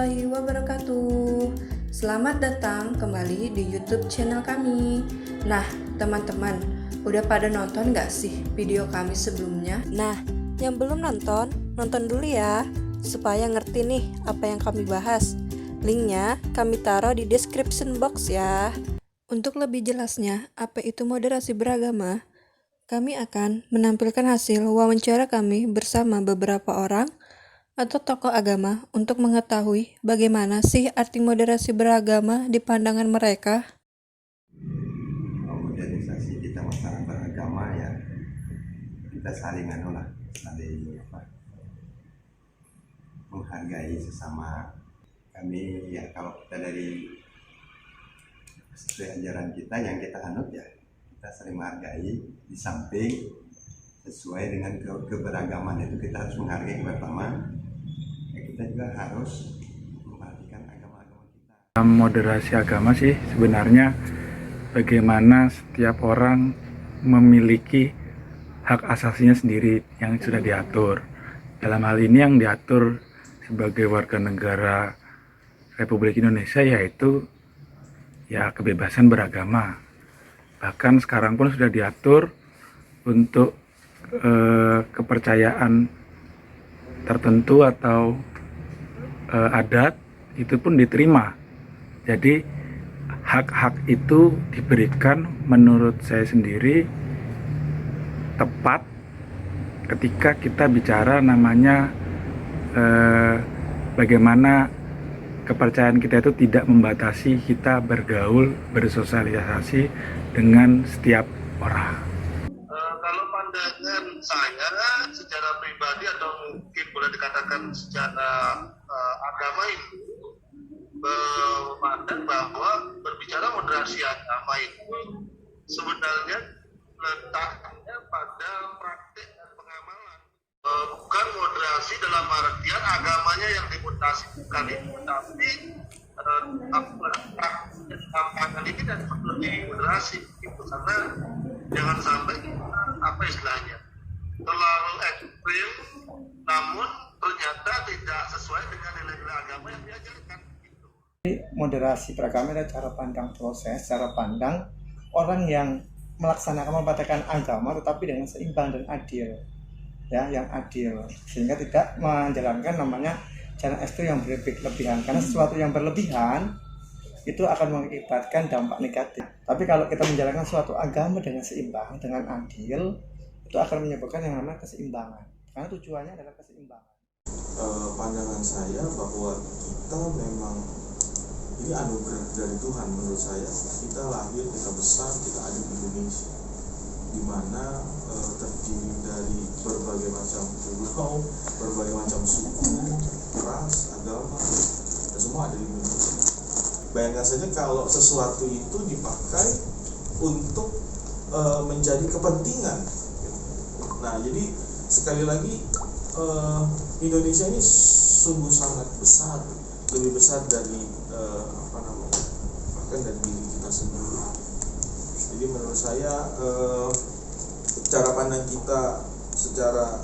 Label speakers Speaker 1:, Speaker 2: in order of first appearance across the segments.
Speaker 1: warahmatullahi wabarakatuh. Selamat datang kembali di YouTube channel kami. Nah, teman-teman, udah pada nonton gak sih video kami sebelumnya? Nah, yang belum nonton, nonton dulu ya, supaya ngerti nih apa yang kami bahas. Linknya kami taruh di description box ya. Untuk lebih jelasnya, apa itu moderasi beragama? Kami akan menampilkan hasil wawancara kami bersama beberapa orang atau tokoh agama untuk mengetahui bagaimana sih arti moderasi beragama di pandangan mereka.
Speaker 2: Organisasi kita masyarakat beragama ya, kita saling menghargai sesama. Kami ya, kalau kita dari sesuai ajaran kita yang kita anut ya, kita saling menghargai. Di samping sesuai dengan keberagaman itu kita harus menghargai bersama. Kita juga harus memperhatikan agama-agama kita.
Speaker 3: Moderasi agama sih sebenarnya bagaimana setiap orang memiliki hak asasinya sendiri yang sudah diatur. Dalam hal ini yang diatur sebagai warga negara Republik Indonesia yaitu ya kebebasan beragama. Bahkan sekarang pun sudah diatur untuk kepercayaan tertentu atau adat itu pun diterima. Jadi hak-hak itu diberikan menurut saya sendiri tepat ketika kita bicara namanya bagaimana kepercayaan kita itu tidak membatasi kita bergaul, bersosialisasi dengan setiap orang.
Speaker 4: Kalau pandangan saya secara pribadi atau mungkin boleh dikatakan secara agama itu memandang bahwa berbicara moderasi agama itu sebenarnya letaknya pada praktik dan pengamalan, bukan moderasi dalam artian agamanya yang dimutasi, bukan itu, tapi praktik ini dan perlu dimoderasi gitu, karena jangan sampai apa istilahnya terlalu ekstrim namun ternyata tidak sesuai dengan nilai-nilai agama yang diajarkan gitu.
Speaker 5: Moderasi beragama adalah cara pandang proses, cara pandang orang yang melaksanakan mempraktikkan agama tetapi dengan seimbang dan adil, ya, yang adil, sehingga tidak menjalankan namanya jalan ekstrim yang berlebihan, karena sesuatu yang berlebihan itu akan mengakibatkan dampak negatif. Tapi kalau kita menjalankan suatu agama dengan seimbang, dengan adil, itu akan menyebabkan yang namanya keseimbangan, karena tujuannya adalah keseimbangan.
Speaker 6: Pandangan saya bahwa kita memang ini anugerah dari Tuhan. Menurut saya kita lahir, kita besar, kita ada di Indonesia, di mana terdiri dari berbagai macam pulau, berbagai macam suku, ras, agama, dan semua ada di Indonesia. Bayangkan saja kalau sesuatu itu dipakai untuk menjadi kepentingan. Nah, jadi sekali lagi Indonesia ini sungguh sangat besar, lebih besar dari bahkan dari diri kita sendiri. Jadi menurut saya cara pandang kita secara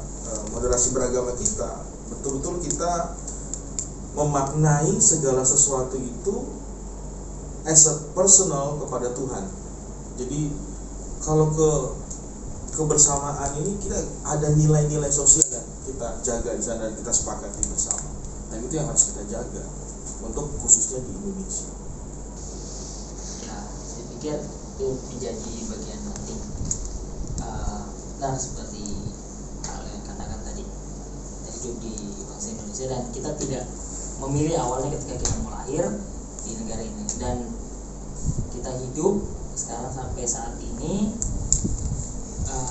Speaker 6: moderasi beragama kita, betul-betul kita memaknai segala sesuatu itu as a personal kepada Tuhan. Jadi kalau kebersamaan ini kita ada nilai-nilai sosial yang kita jaga di sana dan kita sepakati bersama. Nah, itu yang harus kita jaga untuk khususnya di Indonesia.
Speaker 7: Nah, saya pikir itu menjadi bagian penting. Nah, seperti hal yang katakan tadi, kita hidup di bangsa Indonesia dan kita tidak memilih awalnya ketika kita mau lahir di negara ini, dan kita hidup sekarang sampai saat ini.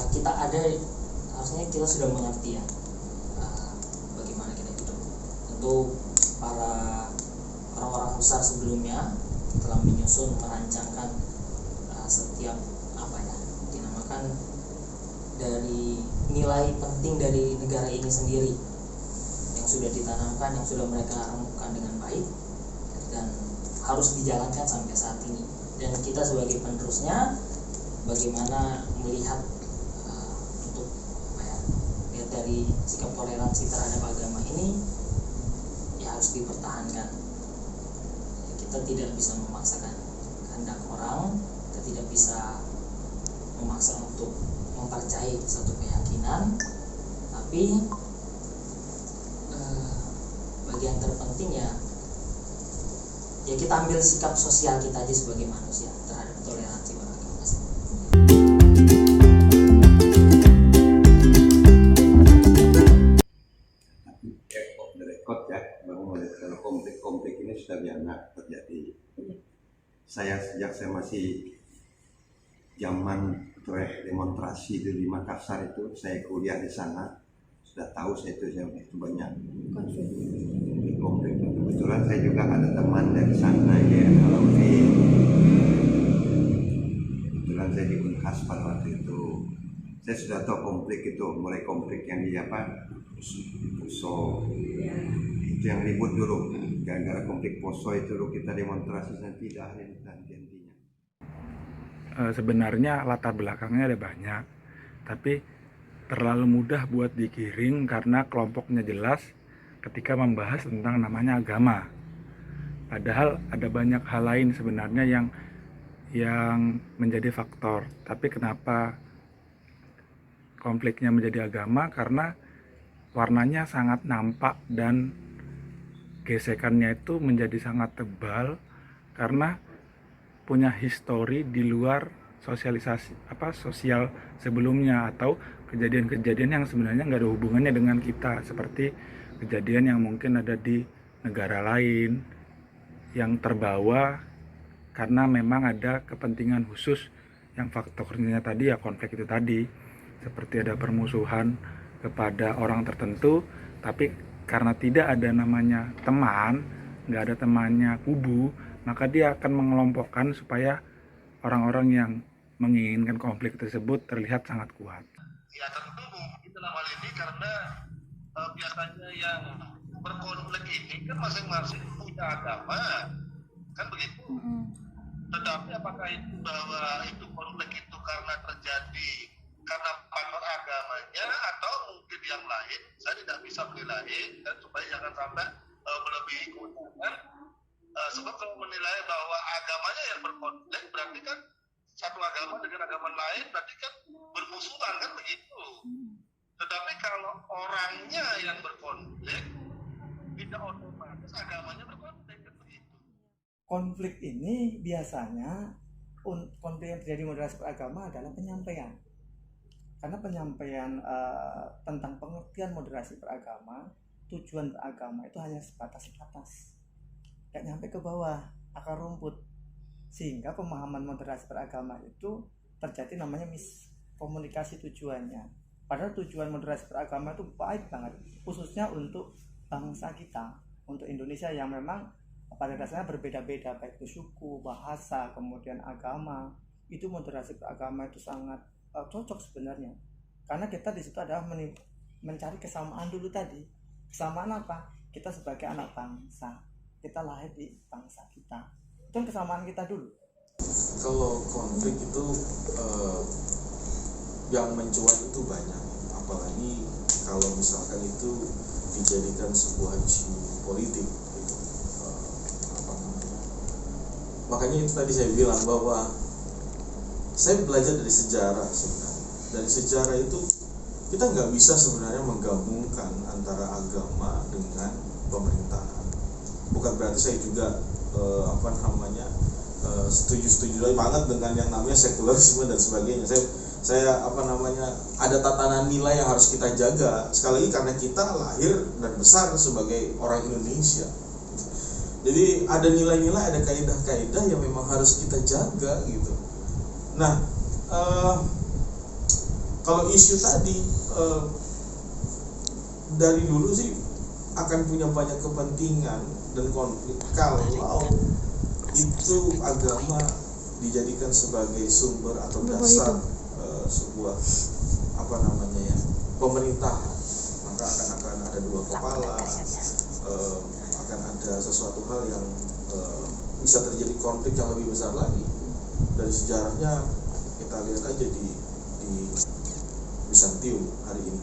Speaker 7: Kita ada, harusnya kita sudah mengerti ya bagaimana kita hidup. Tentu para orang-orang besar sebelumnya telah menyusun, merancangkan setiap dinamakan dari nilai penting dari negara ini sendiri yang sudah ditanamkan, yang sudah mereka renungkan dengan baik dan harus dijalankan sampai saat ini. Dan kita sebagai penerusnya bagaimana melihat lihat dari sikap toleransi terhadap agama ini ya harus dipertahankan. Kita tidak bisa memaksakan kehendak orang, kita tidak bisa memaksa untuk mempercayai satu keyakinan, tapi bagian terpenting ya kita ambil sikap sosial kita aja sebagai manusia terhadap toleransi beragama.
Speaker 2: Off the record ya, kalau konflik ini sudah biasa terjadi. Saya sejak saya masih zaman demonstrasi di Makassar itu, saya kuliah di sana, sudah tahu saya itu banyak konflik. Kebetulan saya juga ada teman dari sana ya, Alfi. Kebetulan saya di Unhas pada waktu itu. Saya sudah tahu konflik itu, mulai konflik yang di Poso. Itu yang ribut dulu, gara-gara konflik Poso itu dulu kita demonstrasi dan tidak ada henti-hentinya.
Speaker 3: Sebenarnya latar belakangnya ada banyak, tapi terlalu mudah buat digiring karena kelompoknya jelas ketika membahas tentang namanya agama. Padahal ada banyak hal lain sebenarnya yang menjadi faktor. Tapi kenapa konfliknya menjadi agama? Karena warnanya sangat nampak dan gesekannya itu menjadi sangat tebal karena punya histori di luar sosial sebelumnya atau kejadian-kejadian yang sebenarnya nggak ada hubungannya dengan kita, seperti kejadian yang mungkin ada di negara lain yang terbawa karena memang ada kepentingan khusus yang faktornya tadi ya konflik itu tadi, seperti ada permusuhan kepada orang tertentu, tapi karena tidak ada namanya teman, nggak ada temannya kubu, maka dia akan mengelompokkan supaya orang-orang yang menginginkan konflik tersebut terlihat sangat kuat.
Speaker 4: Ya tentu mungkin dalam hal ini karena biasanya yang berkonflik ini kan masing-masing punya agama, kan begitu. Tetapi apakah itu bahwa itu konflik itu karena terjadi karena faktor agamanya atau mungkin yang lain, saya tidak bisa menilai dan supaya jangan sampai melebihi kewenangan. Sebab kalau menilai bahwa agamanya yang berkonflik berarti kan satu agama dengan agama lain berarti kan bermusuhan, kan begitu. Tetapi kalau orangnya yang berkonflik tidak otomatis agamanya berkonflik, kan begitu.
Speaker 5: Konflik ini biasanya konflik yang terjadi moderasi beragama adalah penyampaian. Karena penyampaian tentang pengertian moderasi beragama, tujuan beragama itu hanya sebatas, gak nyampe ke bawah akar rumput, sehingga pemahaman moderasi beragama itu terjadi namanya miskomunikasi tujuannya. Padahal tujuan moderasi beragama itu baik banget, khususnya untuk bangsa kita, untuk Indonesia yang memang pada dasarnya berbeda-beda, baik itu suku, bahasa, kemudian agama. Itu moderasi beragama itu sangat cocok sebenarnya, karena kita di situ adalah mencari kesamaan dulu tadi. Kesamaan apa? Kita sebagai anak bangsa, kita lahir di bangsa kita, itu kesamaan kita dulu.
Speaker 6: Kalau konflik itu yang mencuat itu banyak, apalagi kalau misalkan itu dijadikan sebuah isu politik gitu. Makanya itu tadi saya bilang bahwa saya belajar dari sejarah sebenarnya. Dari sejarah itu kita nggak bisa sebenarnya menggabungkan antara agama dengan pemerintahan. Bukan berarti saya juga setuju banget dengan yang namanya sekularisme dan sebagainya. Saya ada tatanan nilai yang harus kita jaga. Sekali lagi karena kita lahir dan besar sebagai orang Indonesia. Jadi ada nilai-nilai, ada kaidah-kaidah yang memang harus kita jaga gitu. Nah, kalau isu tadi dari dulu sih akan punya banyak kepentingan dan konflik kalau itu agama dijadikan sebagai sumber atau dasar sebuah pemerintahan, maka akan ada dua kepala, akan ada sesuatu hal yang bisa terjadi konflik yang lebih besar lagi. Dari sejarahnya kita lihat aja di Bizantium hari ini,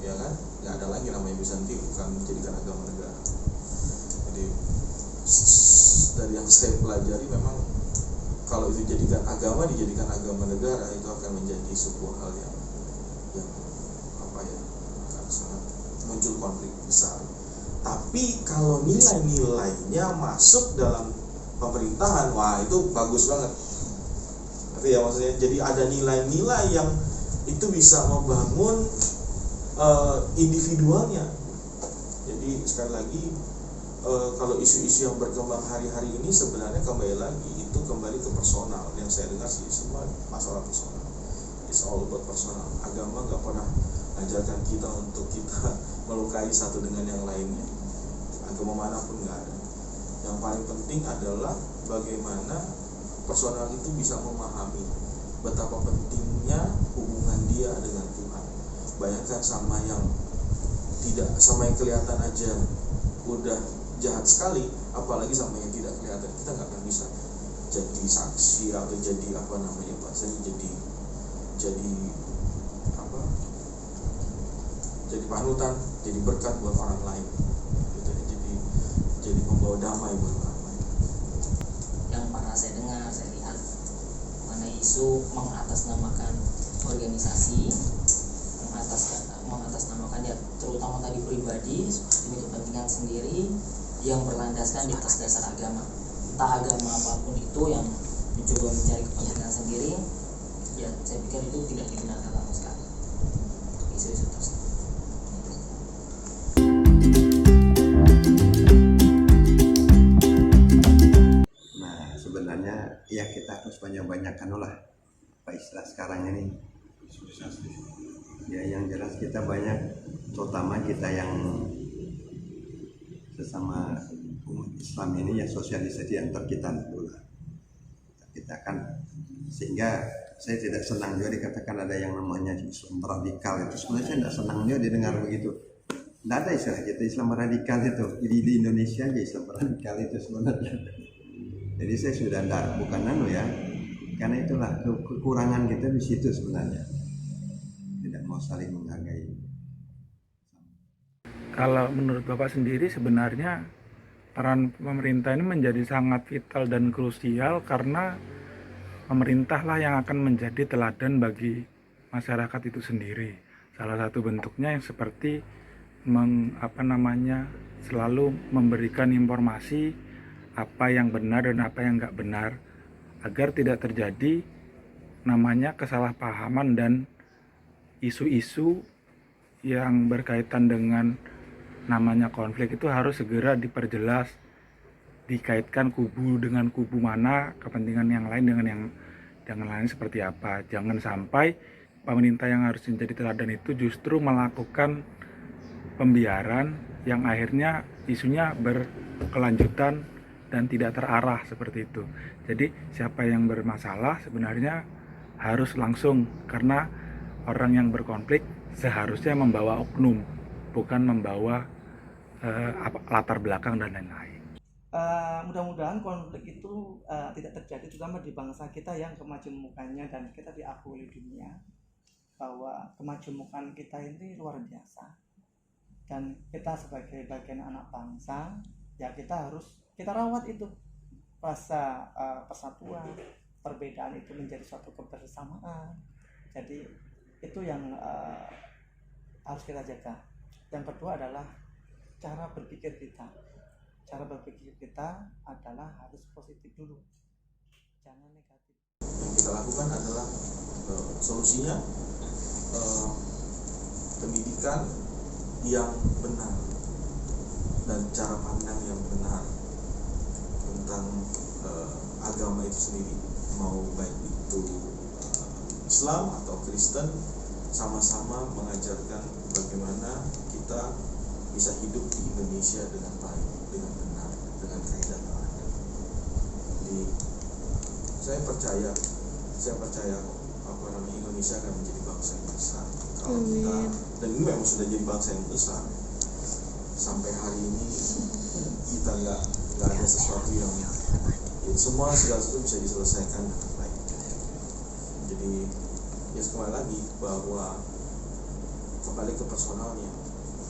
Speaker 6: ya kan, nggak ada lagi namanya Bizantium, bukan menjadikan agama negara. dari yang saya pelajari memang kalau itu dijadikan agama negara, itu akan menjadi sebuah hal yang akan sangat muncul konflik besar. Tapi kalau nilai-nilainya masuk dalam pemerintahan, wah itu bagus banget. Tapi ya maksudnya jadi ada nilai-nilai yang itu bisa membangun individualnya. Jadi sekali lagi kalau isu-isu yang berkembang hari-hari ini sebenarnya kembali ke personal. Yang saya dengar sih semua masalah personal. It's all about personal. Agama nggak pernah ajarkan kita untuk kita melukai satu dengan yang lainnya. Agama manapun nggak ada. Yang paling penting adalah bagaimana personal itu bisa memahami betapa pentingnya hubungan dia dengan Tuhan. Bayangkan sama yang kelihatan aja udah jahat sekali, apalagi sama yang tidak kelihatan, kita nggak akan bisa jadi saksi atau jadi jadi panutan, jadi berkat buat orang lain, gitu. Jadi membawa damai buat orang lain.
Speaker 7: Yang pernah saya dengar, saya lihat mengenai isu mengatasnamakan organisasi, mengatasnamakan ya terutama tadi pribadi demi kepentingan sendiri yang berlandaskan di atas dasar agama, entah agama apapun itu yang mencoba mencari kepentingan sendiri, ya saya pikir itu tidak dibenarkan sama sekali. Isu-isu tersebut.
Speaker 2: Sebenarnya ya kita harus banyak-banyakkan apa istilah sekarang ini susah sih. Ya yang jelas kita banyak, terutama kita yang sesama umat Islam ini ya sosialisasi antar kita dulu lah. Kita kan sehingga saya tidak senang juga dikatakan ada yang namanya Islam radikal itu. Sebenarnya saya tidak senang juga didengar begitu. Tidak ada istilah kita Islam radikal itu. Jadi di Indonesia aja Islam radikal itu sebenarnya. Jadi saya sudah bukan ya, karena itulah kekurangan kita di situ sebenarnya, tidak mau saling menghargai.
Speaker 3: Kalau menurut Bapak sendiri sebenarnya peran pemerintah ini menjadi sangat vital dan krusial karena pemerintahlah yang akan menjadi teladan bagi masyarakat itu sendiri. Salah satu bentuknya yang seperti selalu memberikan informasi apa yang benar dan apa yang nggak benar agar tidak terjadi namanya kesalahpahaman dan isu-isu yang berkaitan dengan namanya konflik itu harus segera diperjelas, dikaitkan kubu dengan kubu mana, kepentingan yang lain dengan lain seperti apa. Jangan sampai pemerintah yang harus menjadi teladan itu justru melakukan pembiaran yang akhirnya isunya berkelanjutan dan tidak terarah seperti itu. Jadi siapa yang bermasalah sebenarnya harus langsung, karena orang yang berkonflik seharusnya membawa oknum, bukan membawa latar belakang dan lain-lain.
Speaker 5: Mudah-mudahan konflik itu tidak terjadi, terutama di bangsa kita yang kemajemukannya dan kita diakui di dunia bahwa kemajemukan kita ini luar biasa, dan kita sebagai bagian anak bangsa ya kita rawat itu rasa persatuan, perbedaan itu menjadi suatu kebersamaan. Jadi itu yang harus kita jaga. Yang kedua adalah cara berpikir kita. Cara berpikir kita adalah harus positif dulu, jangan negatif.
Speaker 6: Yang kita lakukan adalah solusinya pendidikan yang benar dan cara pandang yang benar tentang agama itu sendiri, mau baik itu Islam atau Kristen, sama-sama mengajarkan bagaimana kita bisa hidup di Indonesia dengan baik, dengan benar, dengan kaidah teladan. Jadi saya percaya Indonesia akan menjadi bangsa yang besar kalau kita, dan ini memang sudah jadi bangsa yang besar. Sampai hari ini kita nggak ada sesuatu yang segala sesuatu bisa diselesaikan dengan baik. Jadi ya sekali lagi bahwa kembali ke personalnya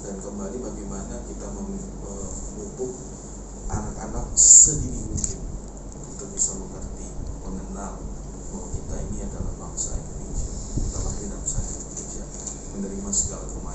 Speaker 6: dan kembali bagaimana kita memupuk anak-anak sedini mungkin untuk bisa mengerti, mengenal bahwa kita ini adalah bangsa Indonesia, kita lahir dalam bangsa Indonesia, menerima segala kemampuan